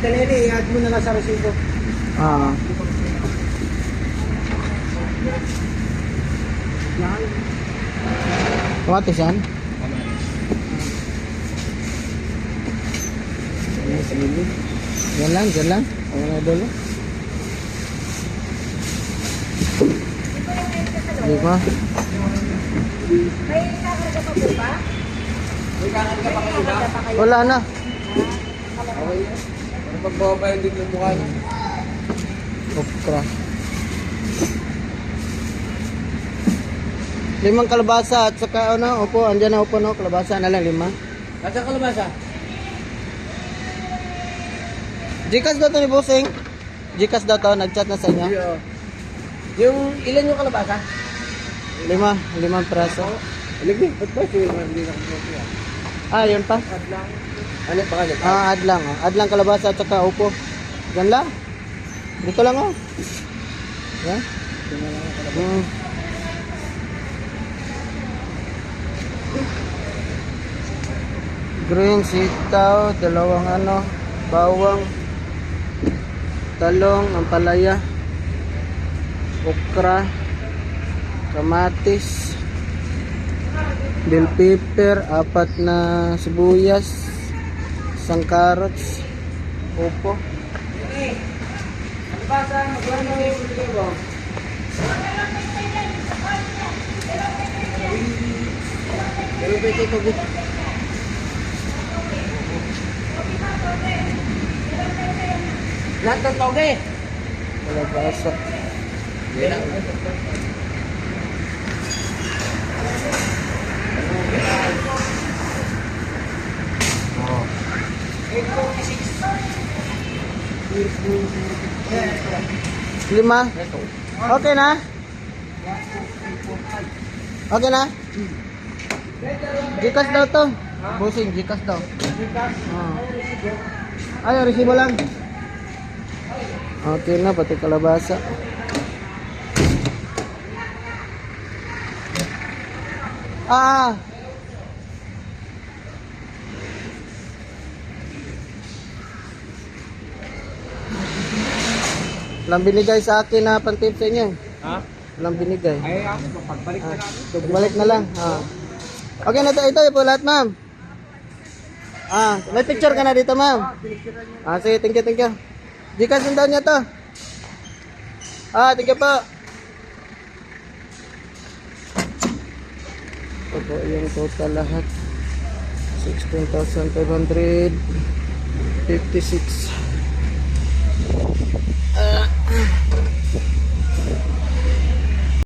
Talili, i-add mo na lang sa resibo. Ah. Kamatis yan? Yan lang, dyan lang. Ang mga idol. Hindi pa. May kakarga pa po ba? May kakarga pa kayo ba? Wala na. Okay yan. Ano pagbaba yung din yung mukha niya? Okra. 5 kalabasa at saka ano, upo, andyan na upo no, kalabasa na lang 5. Nasa kalabasa? Gcash daw to ni Bossing. Gcash daw to, nag-chat na sa inyo. Oo. Yung ilan yung kalabasa? 5 praso. Aligni, ba't ba siya yung hindi na kumputi ah? Ah, yun pa. Add lang. Ano pa ka nito? Ah, add lang. Oh. Add lang kalabasa at saka upo. Yan lang. Dito lang oh. Yan. Green sitaw, dalawang ano, bawang, talong, ampalaya, okra, kamatis, bell pepper, 4 na sibuyas, 1 carrots, upo. Kalabasa, magkano yung libo? Pero ba ito tubig? Lahat ng toge. Kalabasa. Yan lang. Oh. 5. Okay na? Okay na? Gcash daw to. Bossing, Gcash daw. Ay, resibo lang. Okay na, pati kalabasa. Ah! Walang binigay sa akin na pantip sa inyo. Ha? Walang binigay. Ay, pagbalik na namin. Balik na lang. Ah. Okay na ito. Ito po lahat, ma'am. Ah, may picture ka na dito, ma'am. Ah, sige, thank you, thank you. Gcash din daw niya to. Ah, thank you po. Ito po yung total lahat. 16,556.